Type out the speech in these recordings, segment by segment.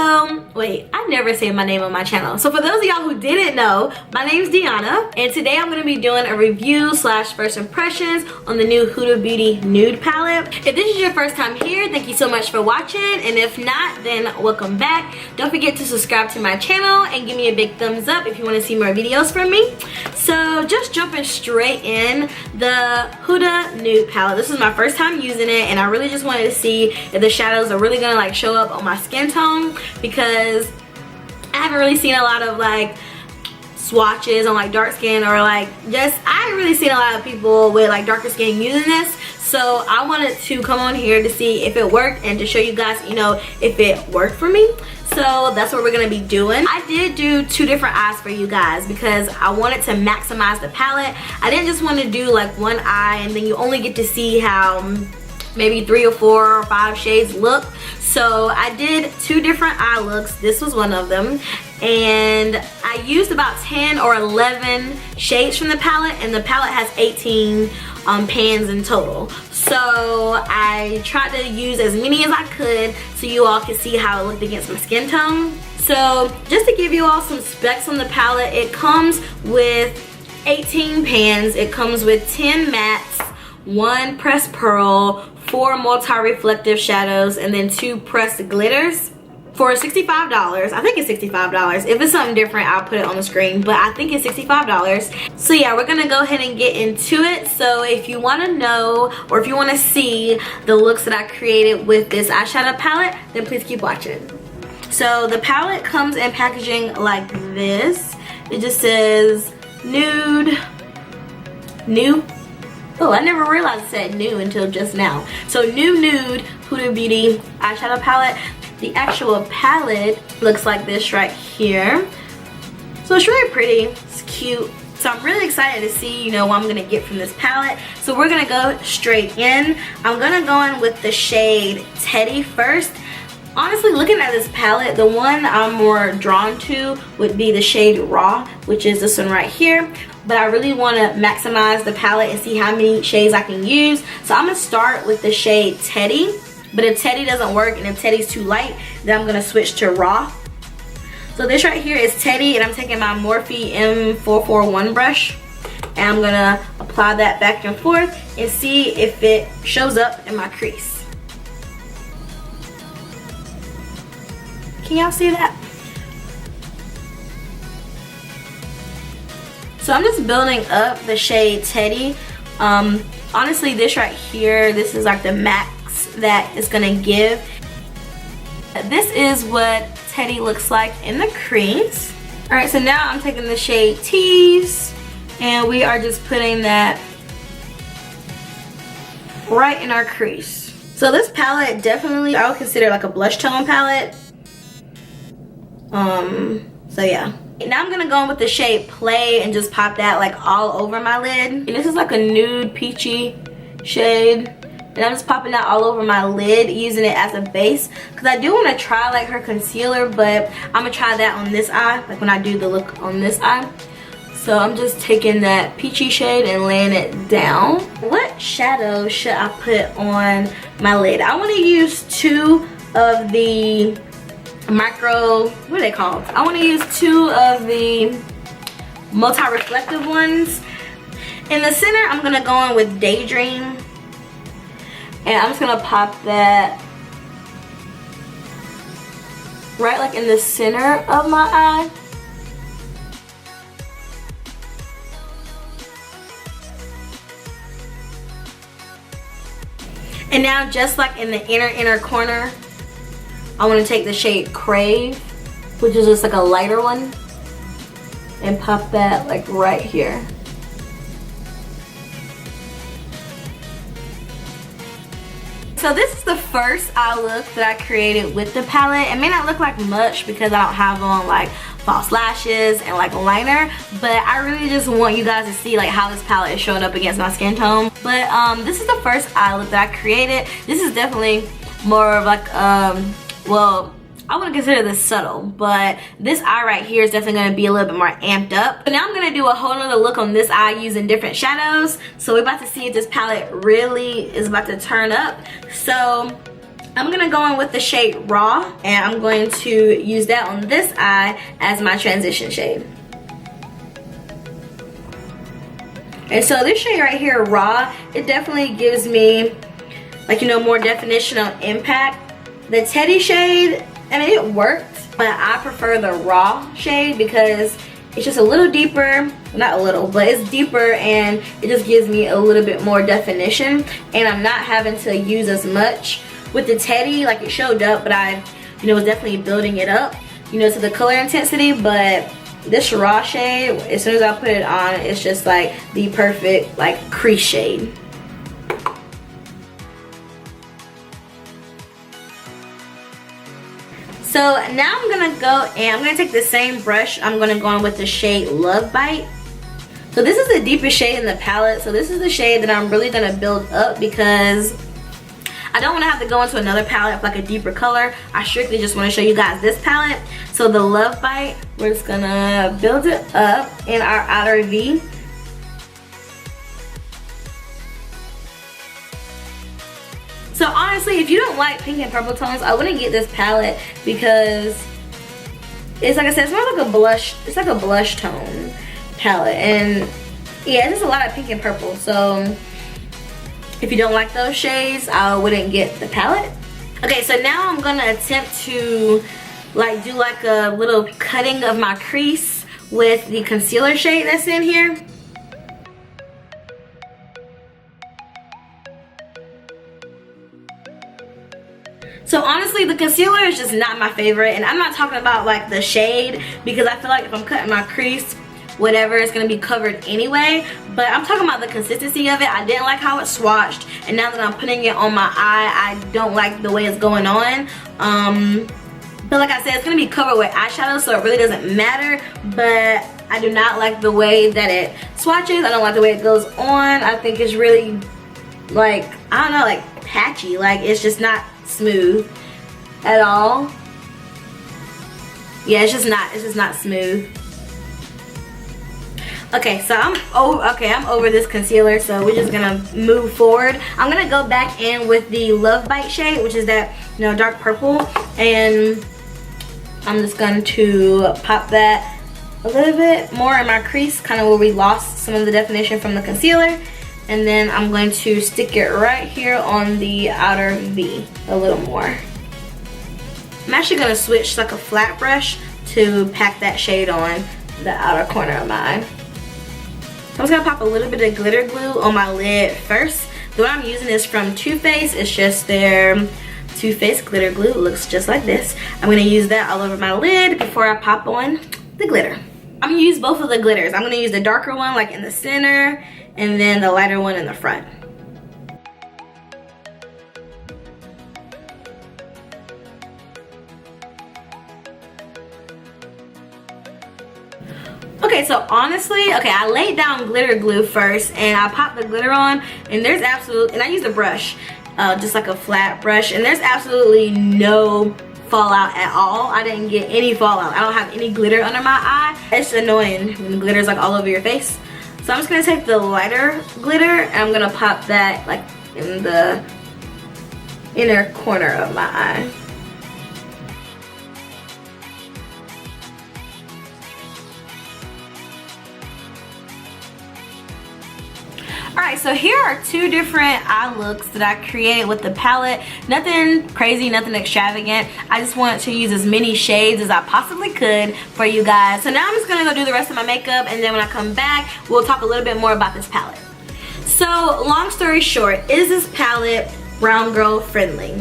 So wait, I never say my name on my channel. So for those of y'all who didn't know, my name is Deanna, and today I'm going to be doing a review slash first impressions on the new Huda Beauty Nude palette. If this is your first time here, thank you so much for watching, and if not, then welcome back. Don't forget to subscribe to my channel and give me a big thumbs up if you want to see more videos from me. So just jumping straight in, the Huda Nude palette. This is my first time using it, and I really just wanted to see if the shadows are really gonna like show up on my skin tone, because I haven't really seen a lot of like swatches on like dark skin, or like just I haven't really seen a lot of people with like darker skin using this. So I wanted to come on here to see if it worked and to show you guys, you know, if it worked for me. So that's what we're gonna be doing. I did do 2 different eyes for you guys because I wanted to maximize the palette. I didn't just want to do like one eye and then you only get to see how maybe 3 or 4 or 5 shades look. So I did 2 different eye looks. This was one of them, and I used about 10 or 11 shades from the palette, and the palette has 18 pans in total. So I tried to use as many as I could so you all could see how it looked against my skin tone. So just to give you all some specs on the palette, it comes with 18 pans. It comes with 10 mattes, 1 pressed pearl, 4 multi-reflective shadows, and then 2 pressed glitters for $65. I think it's $65. If it's something different, I'll put it on the screen, but I think it's $65. So yeah, we're gonna go ahead and get into it. So if you wanna know, or if you wanna see the looks that I created with this eyeshadow palette, then please keep watching. So the palette comes in packaging like this. It just says nude, new. Oh, I never realized it said new until just now. So new nude Huda Beauty eyeshadow palette. The actual palette looks like this right here. So it's really pretty, it's cute. So I'm really excited to see, you know, what I'm gonna get from this palette. So we're gonna go straight in. I'm gonna go in with the shade Teddy first. Honestly, looking at this palette, the one I'm more drawn to would be the shade Raw, which is this one right here. But I really want to maximize the palette and see how many shades I can use. So I'm going to start with the shade Teddy. But if Teddy doesn't work and if Teddy's too light, then I'm going to switch to Raw. So this right here is Teddy, and I'm taking my Morphe M441 brush. And I'm going to apply that back and forth and see if it shows up in my crease. Can y'all see that? So I'm just building up the shade Teddy. Honestly, this right here, this is like the max that it's gonna give. This is what Teddy looks like in the crease. All right, so now I'm taking the shade Tease, and we are just putting that right in our crease. So this palette definitely, I would consider like a blush tone palette. So yeah. Now I'm gonna go in with the shade Play and just pop that like all over my lid. And this is like a nude peachy shade. And I'm just popping that all over my lid, using it as a base. Because I do want to try like her concealer, but I'm gonna try that on this eye, like when I do the look on this eye. So I'm just taking that peachy shade and laying it down. What shadow should I put on my lid? I want to use 2 of the micro, what are they called? I want to use 2 of the multi-reflective ones. In the center, I'm going to go in with Daydream. And I'm just going to pop that right like in the center of my eye. And now just like in the inner corner, I want to take the shade Crave, which is just like a lighter one, and pop that like right here. So this is the first eye look that I created with the palette. It may not look like much because I don't have on like false lashes and like liner, but I really just want you guys to see like how this palette is showing up against my skin tone. But this is the first eye look that I created. This is definitely more of like well, I wouldn't consider this subtle, but this eye right here is definitely going to be a little bit more amped up. But now I'm going to do a whole nother look on this eye using different shadows. So we're about to see if this palette really is about to turn up. So I'm gonna go in with the shade Raw, and I'm going to use that on this eye as my transition shade. And so this shade right here, Raw, it definitely gives me, like, you know, more definitional impact. The Teddy shade, I mean, it worked, but I prefer the Raw shade because it's just a little deeper, not a little, but it's deeper, and it just gives me a little bit more definition, and I'm not having to use as much. With the Teddy, like, it showed up, but I, you know, was definitely building it up, you know, to the color intensity. But this Raw shade, as soon as I put it on, it's just like the perfect, like, crease shade. So now I'm gonna go and I'm gonna take the same brush. I'm gonna go in with the shade Love Bite. So this is the deepest shade in the palette. So this is the shade that I'm really gonna build up because I don't want to have to go into another palette with like a deeper color. I strictly just want to show you guys this palette. So the Love Bite, we're just gonna build it up in our outer V. So honestly, if you don't like pink and purple tones, I wouldn't get this palette because it's, like I said, it's more like a blush. It's like a blush tone palette, and yeah, it's just a lot of pink and purple. So if you don't like those shades, I wouldn't get the palette. Okay, so now I'm gonna attempt to like do like a little cutting of my crease with the concealer shade that's in here. So honestly, the concealer is just not my favorite, and I'm not talking about like the shade because I feel like if I'm cutting my crease, whatever, it's gonna be covered anyway. But I'm talking about the consistency of it. I didn't like how it swatched, and now that I'm putting it on my eye, I don't like the way it's going on. But like I said, it's gonna be covered with eyeshadow, so it really doesn't matter. But I do not like the way that it swatches. I don't like the way it goes on. I think it's really, like, I don't know, like patchy. Like, it's just not smooth at all. Yeah, it's just not smooth. Okay, so I'm over this concealer, so we're just gonna move forward. I'm gonna go back in with the Love Bite shade, which is that, you know, dark purple, and I'm just going to pop that a little bit more in my crease, kind of where we lost some of the definition from the concealer. And then I'm going to stick it right here on the outer V a little more. I'm actually gonna switch like a flat brush to pack that shade on the outer corner of my eye. I'm just gonna pop a little bit of glitter glue on my lid first. The one I'm using is from Too Faced. It's just their Too Faced glitter glue. It looks just like this. I'm gonna use that all over my lid before I pop on the glitter. I'm gonna use both of the glitters. I'm gonna use the darker one like in the center, and then the lighter one in the front. Okay, so honestly, okay, I laid down glitter glue first, and I popped the glitter on, and there's and I used a brush, just like a flat brush, and there's absolutely no fallout at all. I didn't get any fallout. I don't have any glitter under my eye. It's annoying when the glitter's like all over your face. So I'm just gonna take the lighter glitter, and I'm gonna pop that like in the inner corner of my eye. Alright, so here are two different eye looks that I created with the palette. Nothing crazy, nothing extravagant. I just wanted to use as many shades as I possibly could for you guys. So now I'm just going to go do the rest of my makeup, and then when I come back, we'll talk a little bit more about this palette. So, long story short, is this palette brown girl friendly?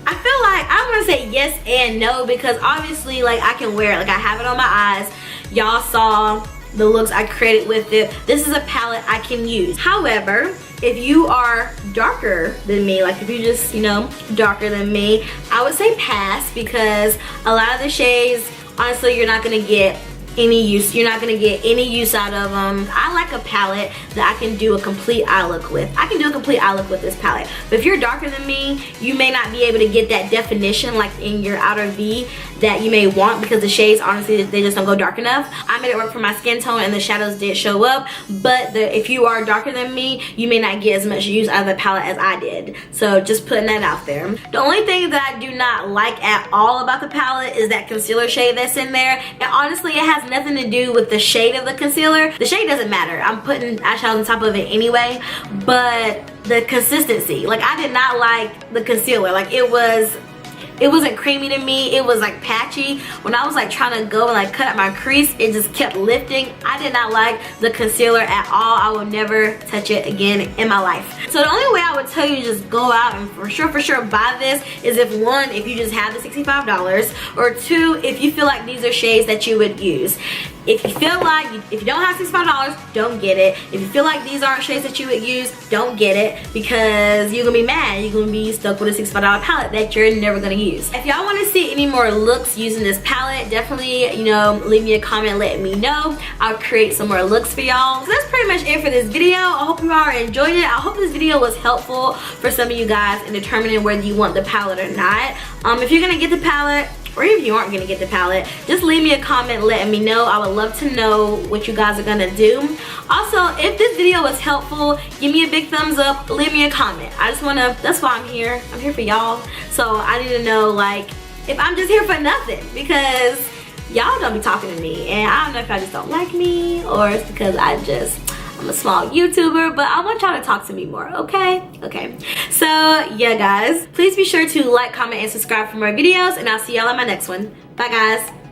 I feel like I'm going to say yes and no, because obviously, like, I can wear it. Like, I have it on my eyes. Y'all saw the looks I created with it. This is a palette I can use. However, if you are darker than me, like if you just, you know, darker than me, I would say pass, because a lot of the shades, honestly, you're not gonna get any use. You're not gonna get any use out of them. I like a palette that I can do a complete eye look with. I can do a complete eye look with this palette. But if you're darker than me, you may not be able to get that definition like in your outer V that you may want, because the shades, honestly, they just don't go dark enough. I made it work for my skin tone and the shadows did show up, but if you are darker than me, you may not get as much use out of the palette as I did. So just putting that out there. The only thing that I do not like at all about the palette is that concealer shade that's in there. And honestly, it has nothing to do with the shade of the concealer. The shade doesn't matter. I'm putting eyeshadows on top of it anyway, but the consistency, like, I did not like the concealer. Like, it wasn't creamy to me. It was like patchy. When I was like trying to go and like cut out my crease, it just kept lifting. I did not like the concealer at all. I will never touch it again in my life. So the only way I would tell you to just go out and for sure buy this is if, one, if you just have the $65, or two, if you feel like these are shades that you would use. If you feel like, if you don't have $65, don't get it. If you feel like these aren't shades that you would use, don't get it, because you're gonna be mad. You're gonna be stuck with a $65 palette that you're never gonna use. If y'all wanna see any more looks using this palette, definitely, you know, leave me a comment, let me know. I'll create some more looks for y'all. So that's pretty much it for this video. I hope you all enjoyed it. I hope this video was helpful for some of you guys in determining whether you want the palette or not. If you're gonna get the palette, or if you aren't gonna get the palette, just leave me a comment letting me know. I would love to know what you guys are gonna do. Also, if this video was helpful, give me a big thumbs up, leave me a comment. I just wanna, that's why I'm here. I'm here for y'all. So I need to know, like, if I'm just here for nothing, because y'all don't be talking to me. And I don't know if y'all just don't like me, or it's because I'm a small YouTuber, but I want y'all to talk to me more, okay? Okay. So, yeah, guys. Please be sure to like, comment, and subscribe for more videos, and I'll see y'all in my next one. Bye, guys.